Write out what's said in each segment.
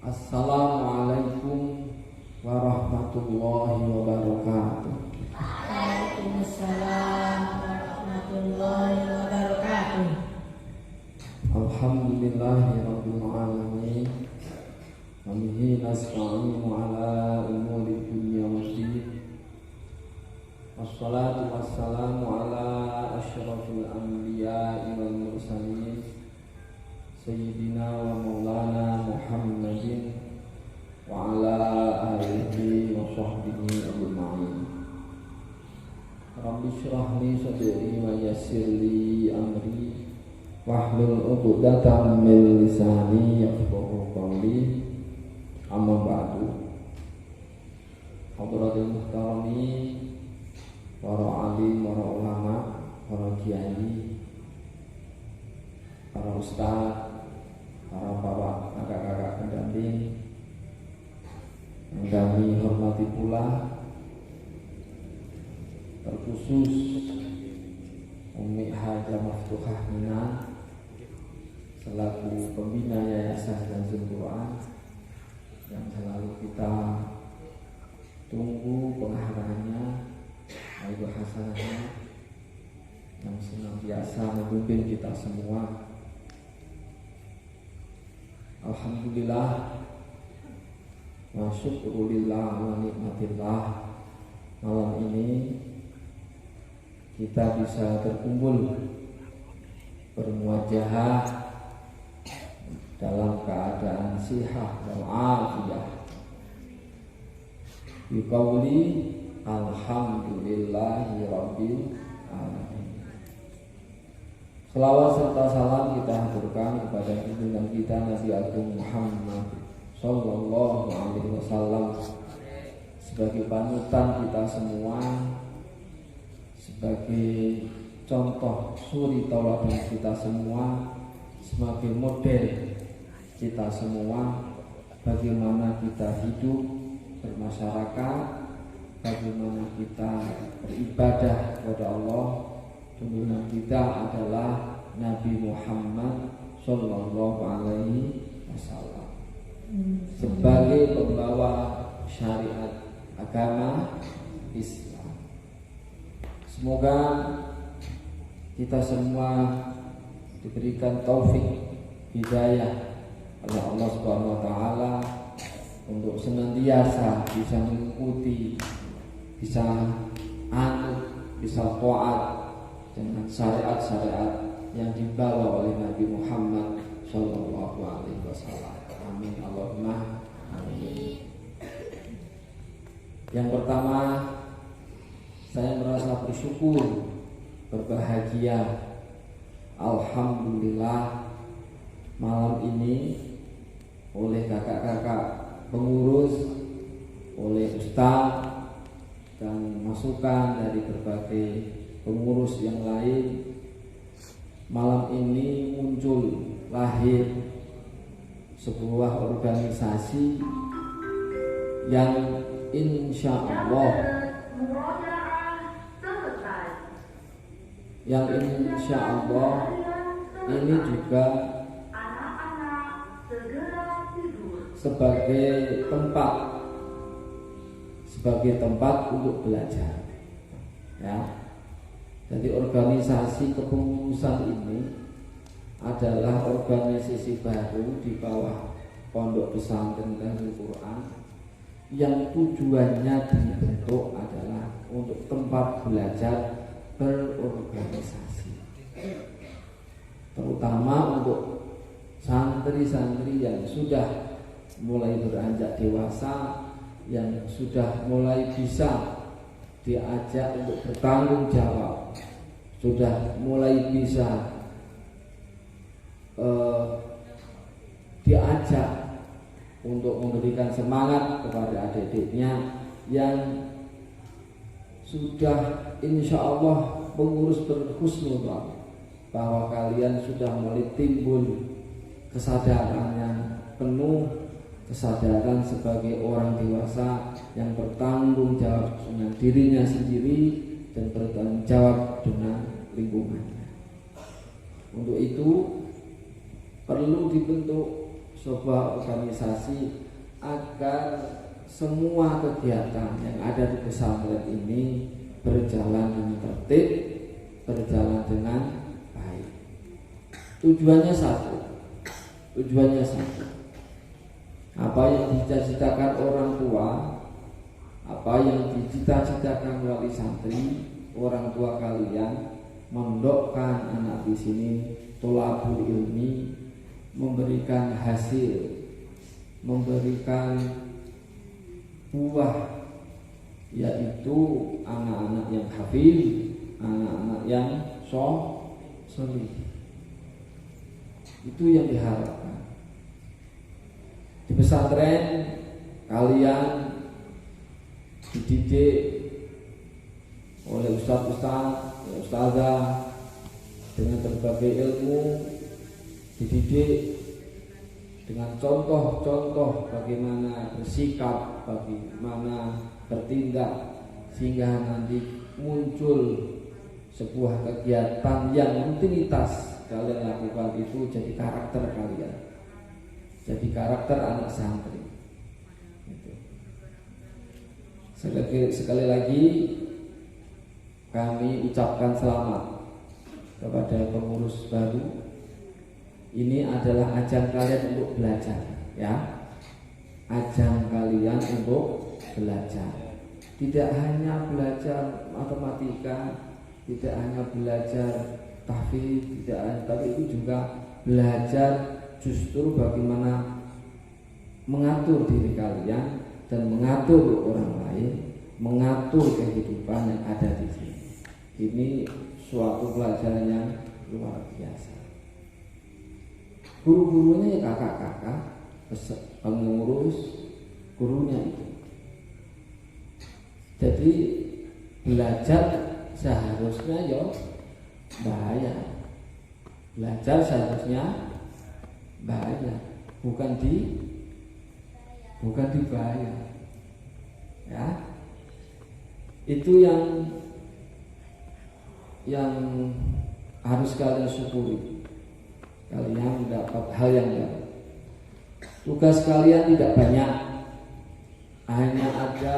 Assalamualaikum warahmatullahi wabarakatuh. Waalaikumsalam warahmatullahi wabarakatuh. Alhamdulillahirabbil alamin. Wa bihi nasta'inu ala umuri dunya waddin. Wassalatu wassalamu ala asyrafil anbiya'i wal mursalin Sayyidina wa maulana Muhammadin wa ala alihi wa sahbihi ajma'in. Rabbi shrah li sadri wa yassir li amri wahlul 'uqdatam min lisani yafqahu qawli. Amma ba'du. Hadratul muhtarami, para alim, para ulama, para kiai, para ustaz, para bapak, kakak-kakak pendamping yang kami hormati pula, terkhusus Umi Hajah Maftuhah Mina selaku pembina Yayasan Kanzul Quran yang selalu kita tunggu penghargaannya, ayu hasanahnya yang senantiasa memimpin kita semua. Alhamdulillah wa syukrulillah wa nikmatillah, malam ini kita bisa berkumpul bermuajahah dalam keadaan sihah wal afiyah biqauli alhamdulillahi rabbil alamin. Selawat serta salam kita haturkan kepada junjungan kita Nabi Agung Muhammad sallallahu alaihi wasallam sebagai panutan kita semua, sebagai contoh suri tauladan kita semua, sebagai model kita semua bagaimana kita hidup bermasyarakat, bagaimana kita beribadah kepada Allah. Junjungan kita adalah Nabi Muhammad sallallahu alaihi wasallam sebagai pembawa syariat agama Islam. Semoga kita semua diberikan taufik hidayah oleh Allah Subhanahu wa taala untuk senantiasa bisa mengikuti, bisa anut, bisa taat dengan syariat-syariat yang dibawa oleh Nabi Muhammad sallallahu alaihi wasallam. Amin Allahumma amin. Yang pertama, saya merasa bersyukur, berbahagia. Alhamdulillah malam ini oleh kakak-kakak pengurus, oleh ustaz dan masukan dari berbagai pengurus yang lain, malam ini muncul lahir sebuah organisasi yang insya Allah ini juga sebagai tempat untuk belajar, ya. Jadi organisasi kepengurusan ini adalah organisasi baru di bawah Pondok Pesantren Kanzul Quran yang tujuannya dibentuk adalah untuk tempat belajar berorganisasi, terutama untuk santri-santri yang sudah mulai beranjak dewasa, yang sudah mulai bisa diajak untuk bertanggung jawab, sudah mulai bisa diajak untuk memberikan semangat kepada adik-adiknya yang sudah insya Allah pengurus berhusnuzon bahwa kalian sudah mulai timbul kesadaran yang penuh, kesadaran sebagai orang dewasa yang bertanggung jawab dengan dirinya sendiri dan bertanggung jawab dengan lingkungannya. Untuk itu perlu dibentuk sebuah organisasi agar semua kegiatan yang ada di pesantren ini berjalan dengan tertib, berjalan dengan baik. Tujuannya satu. Apa yang dicita-citakan orang tua, apa yang dicita-citakan wali santri, orang tua kalian, mondokkan anak di sini, tholabul ilmi, memberikan hasil, memberikan buah, yaitu anak-anak yang hafid, anak-anak yang solih. Itu yang diharapkan. Di pesantren kalian dididik oleh ustazah dengan berbagai ilmu, dididik dengan contoh-contoh bagaimana bersikap, bagaimana bertindak, sehingga nanti muncul sebuah kegiatan yang rutinitas kalian lakukan itu jadi karakter kalian, jadi karakter anak santri. Sekali lagi kami ucapkan selamat kepada pengurus baru. Ini adalah ajang kalian untuk belajar, ya. Ajang kalian untuk belajar. Tidak hanya belajar matematika, tidak hanya belajar tahfidz, tapi itu juga belajar justru bagaimana mengatur diri kalian dan mengatur orang lain, mengatur kehidupan yang ada di sini. Ini suatu pelajaran yang luar biasa. Guru-gurunya kakak-kakak, pengurus, gurunya itu. Jadi belajar seharusnya bahaya. Belajar seharusnya bahaya, bukan dibayar. Ya, itu yang harus kalian syukuri. Kalian mendapat hal yang baik. Tugas kalian tidak banyak, hanya ada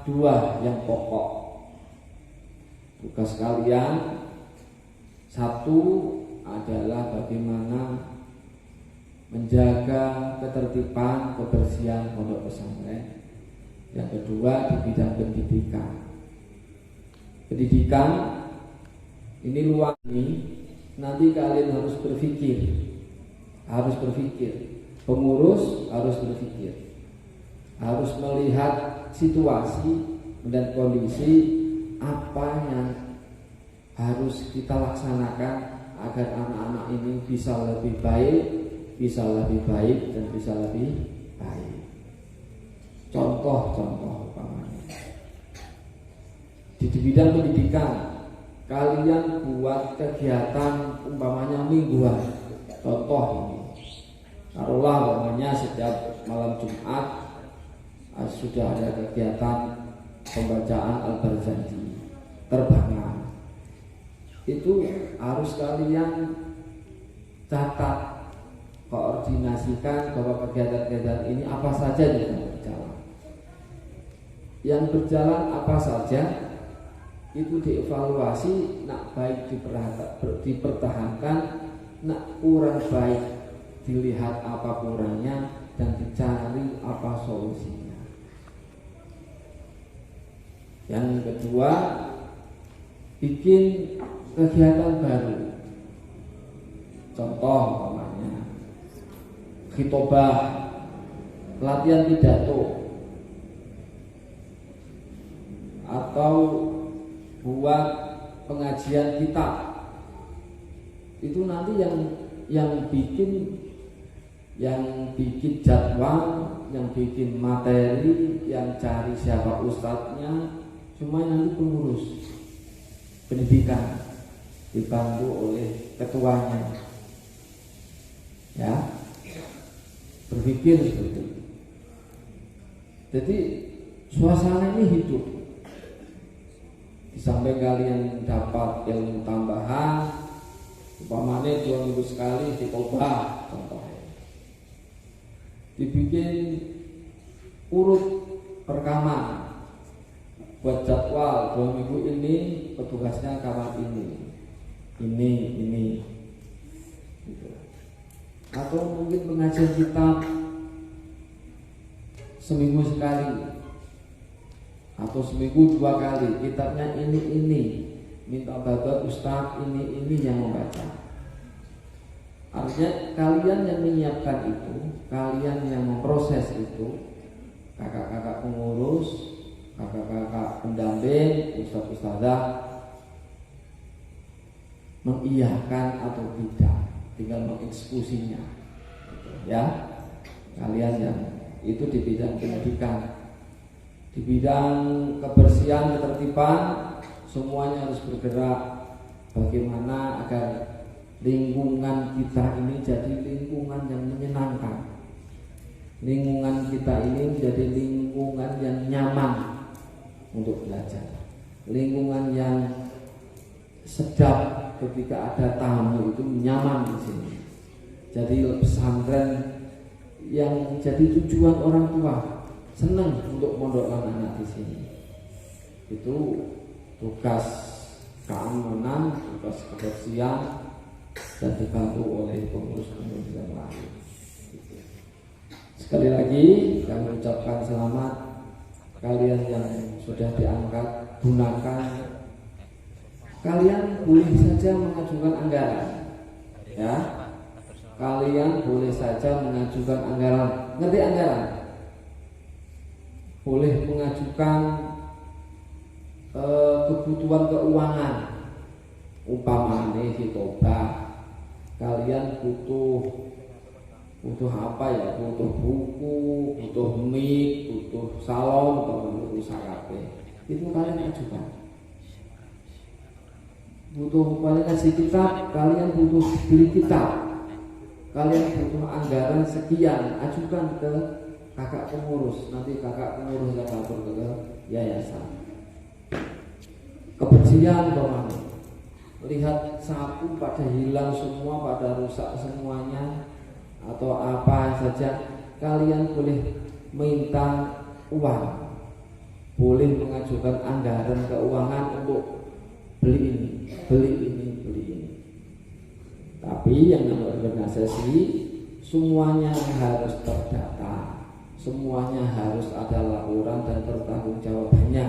2 yang pokok. Tugas kalian satu adalah bagaimana menjaga ketertiban, kebersihan pondok pesantren. Yang kedua di bidang pendidikan. Pendidikan ini luas ini. Nanti kalian harus berpikir, pengurus harus berpikir, harus melihat situasi dan kondisi apa yang harus kita laksanakan agar anak-anak ini bisa lebih baik, dan bisa lebih baik. Contoh umpamanya di bidang pendidikan, kalian buat kegiatan umpamanya mingguan. Contoh ini, taruhlah umpamanya setiap malam Jumat sudah ada kegiatan pembacaan Al-Barzanji, terbangan. Itu harus kalian catat, koordinasikan bahwa kegiatan-kegiatan ini apa saja yang berjalan. Yang berjalan apa saja itu dievaluasi, nak baik dipertahankan, nak kurang baik dilihat apa kurangnya dan dicari apa solusinya. Yang kedua, bikin kegiatan baru. Contoh umpamanya khitobah, latihan pidato, atau buat pengajian kitab. Itu nanti yang bikin jadwal, yang bikin materi, yang cari siapa ustadznya, cuma nanti pengurus pendidikan dibantu oleh ketuanya. Ya, berpikir seperti itu. Jadi suasana ini hidup. Sampai kalian dapat ilmu tambahan, umpamanya 2 minggu sekali ditobah contohnya. kamar ini gitu. Atau mungkin pengajian kitab seminggu sekali atau seminggu 2 kali, kitabnya ini minta bantuan ustaz ini yang membaca. Artinya kalian yang menyiapkan itu, kalian yang memproses itu, kakak-kakak pengurus, kakak-kakak pendamping, ustaz-ustazah, mengiyakan atau tidak, tinggal mengeksekusinya gitu, ya. Kalian yang itu di bidang pendidikan, di bidang kebersihan, ketertiban, semuanya harus bergerak bagaimana agar lingkungan kita ini jadi lingkungan yang menyenangkan, lingkungan kita ini menjadi lingkungan yang nyaman untuk belajar, lingkungan yang sedap ketika ada tamu itu nyaman di sini. Jadi pesantren yang jadi tujuan orang tua senang untuk mondokkan anak di sini. Itu tugas keamanan, tugas kebersihan, dan dibantu oleh pengurus-pengurus yang lain. Sekali lagi kami ucapkan selamat kalian yang sudah diangkat, gunakan. Kalian boleh saja mengajukan anggaran, ya. Kalian boleh saja mengajukan anggaran. Ngerti anggaran? Boleh mengajukan kebutuhan keuangan. Umpamanya hitoba, kalian butuh apa ya? Butuh buku, butuh mic, butuh salon, butuh sakape. Itu kalian ajukan. Butuh kalian kasih kitab, kalian butuh beli kitab, kalian butuh anggaran sekian, ajukan ke kakak pengurus. Nanti kakak pengurus yang lapor ke yayasan. Kebersihan bagaimana? Lihat sapu pada hilang semua, pada rusak semuanya, atau apa saja, kalian boleh minta uang, boleh mengajukan anggaran keuangan untuk beli ini. Tapi yang namanya organisasi semuanya harus terdata, semuanya harus ada laporan dan pertanggungjawabannya.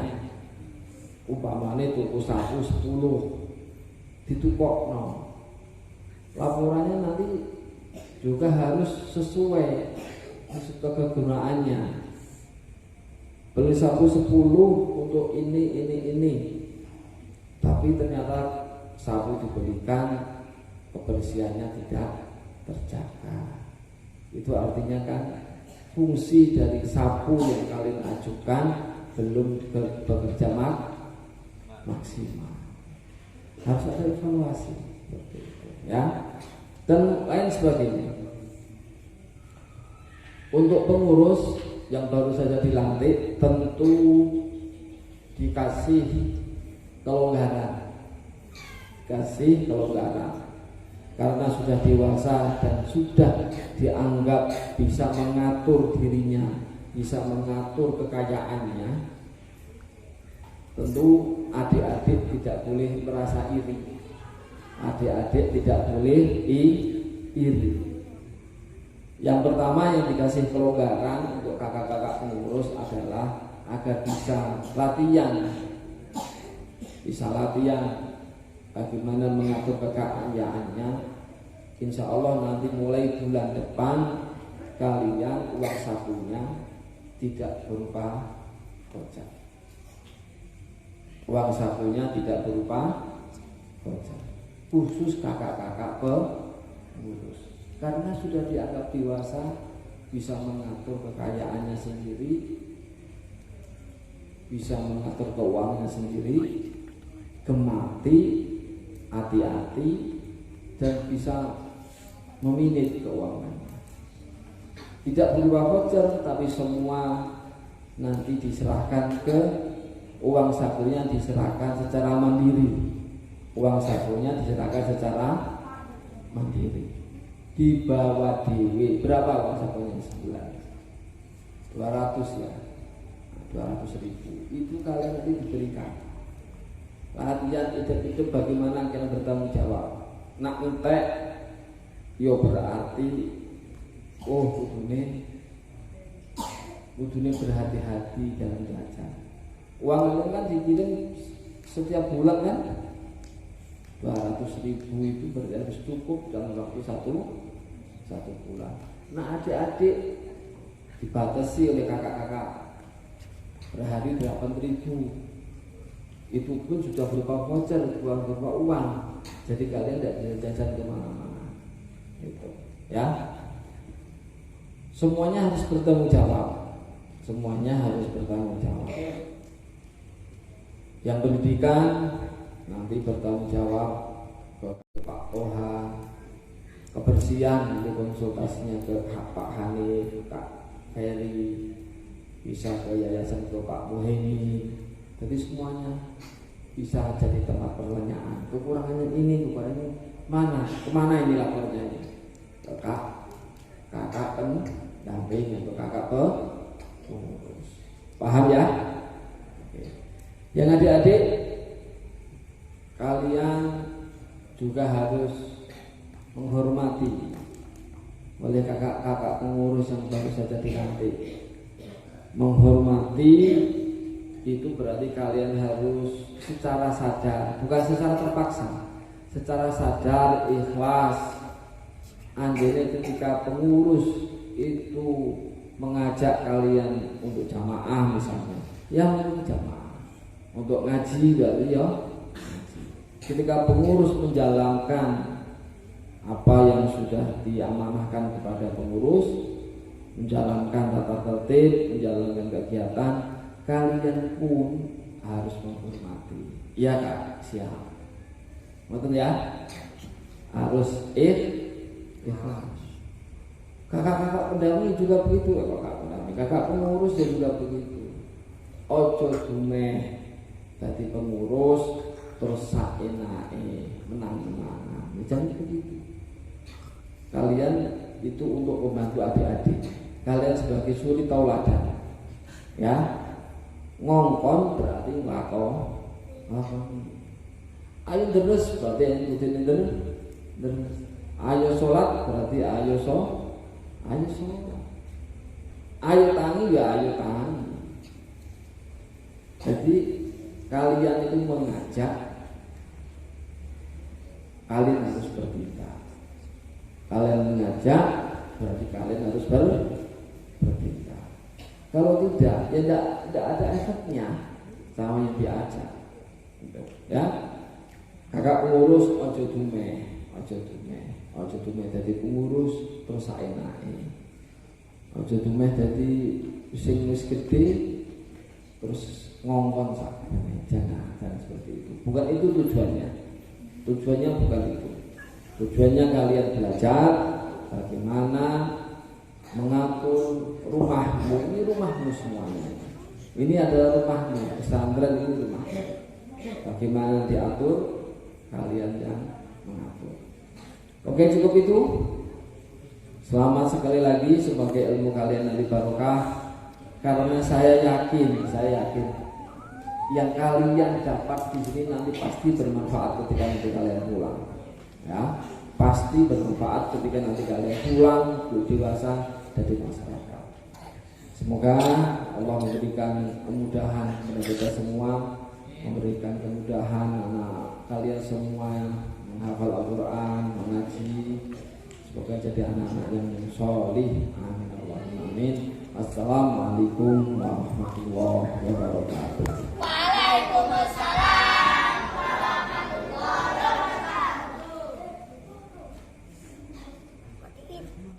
Umpamanya tuku sapu 10 ditukokno, laporannya nanti juga harus sesuai kegunaannya. Beli sapu 10 untuk ini, tapi ternyata sapu dibelikan kebersihannya tidak terjaga. Itu artinya kan fungsi dari sapu yang kalian ajukan belum bekerja maksimal. Harus ada evaluasi, ya, dan lain sebagainya. Untuk pengurus yang baru saja dilantik tentu dikasih kelonggaran, karena sudah dewasa dan sudah dianggap bisa mengatur dirinya, bisa mengatur kekayaannya. Tentu adik-adik tidak boleh merasa iri, adik-adik tidak boleh iri. Yang pertama yang dikasih kelonggaran untuk kakak-kakak pengurus adalah agar bisa latihan bagaimana mengatur kekayaannya. Insya Allah nanti mulai bulan depan kalian uang sakunya tidak berupa gocap. Uang sakunya tidak berupa gocap. Khusus kakak-kakak pengurus, karena sudah dianggap dewasa, bisa mengatur kekayaannya sendiri, bisa mengatur keuangannya sendiri, gemati, hati-hati, dan bisa memanage keuangannya. Tidak berupa voucher, tapi semua nanti diserahkan ke uang sakunya, diserahkan secara mandiri. Uang sakunya diserahkan secara mandiri. Dibawa dewe. Berapa uang sakunya sebulan? 200 ya, 200.000. Itu kalian nanti diberikan latihan hidup bagaimana kita bertanggung jawab. Nak entek yo berarti kudune berhati-hati dalam belajar. Uang itu kan dikirim setiap bulan kan 200.000 itu berarti harus cukup dalam waktu satu bulan. Nah adik-adik dibatasi oleh kakak-kakak per hari 8.000, itu pun sudah berupa voucher, bukan berupa uang. Jadi kalian tidak bisa jajan kemana-mana gitu, ya. Semuanya harus bertanggung jawab. Semuanya harus bertanggung jawab. Yang pendidikan nanti bertanggung jawab ke Pak Toha, kebersihan itu konsultasinya ke Pak Hanif, Kak Ferry, bisa ke yayasan ke Pak Muheni. Jadi semuanya bisa jadi tempat pertanyaan. Kekurangannya ini, kekurangannya mana? Kemana ini lapornya ini? Ke kakak pendamping atau kakak pengurus. Paham ya? Oke. Yang adik-adik, kalian juga harus menghormati oleh kakak-kakak pengurus yang baru saja dilantik. Menghormati itu berarti kalian harus secara sadar, bukan secara terpaksa, secara sadar, ikhlas. Andainya ketika pengurus itu mengajak kalian untuk jamaah misalnya, ya untuk jamaah, untuk ngaji berarti ya ngaji. Ketika pengurus menjalankan apa yang sudah diamanahkan kepada pengurus, menjalankan tata tertib, menjalankan kegiatan, kalian pun harus menghormati. Iya Kak, siap. Betul ya? Harus ikhlas. Kakak-kakak pendamping juga begitu, kakak pengurus ya juga begitu. Ojo dumeh jadi pengurus terus saenake menang-menangan. Jangan begitu. Kalian itu untuk membantu adik-adik. Kalian sebagai suri tauladan, ya. Ngongkon berarti nglakon. Ayo deres berarti ikutin deres. Ayo sholat berarti ayo sholat. Ayo tangi ya ayo tangi. Jadi kalian itu mengajak, kalian harus bertindak. Kalian mengajak berarti kalian harus bertindak. Kalau tidak, ya tidak ada efeknya sama yang diajak. Ya, kakak pengurus ojo dumeh jadi pengurus terus saenake. Ojo dumeh jadi sing wis gede terus ngongkon sakjane. Jangan seperti itu. Bukan itu tujuannya. Tujuannya bukan itu. Tujuannya kalian belajar bagaimana mengatur rumahmu. Ini rumahmu semuanya. Ini adalah rumahmu. Pesantren ini rumahmu. Bagaimana diatur, kalian yang mengatur. Oke, cukup itu. Selamat sekali lagi, semoga ilmu kalian nanti barokah. Karena saya yakin yang kalian dapat di sini nanti pasti bermanfaat ketika nanti kalian pulang. Ya, pasti bermanfaat ketika nanti kalian pulang dewasa dari masyarakat. Semoga Allah memberikan kemudahan kepada kita semua, memberikan kemudahan anak kalian semua yang menghafal Al-Quran, mengaji. Semoga jadi anak-anak yang solih. Amin. Assalamualaikum warahmatullahi wabarakatuh.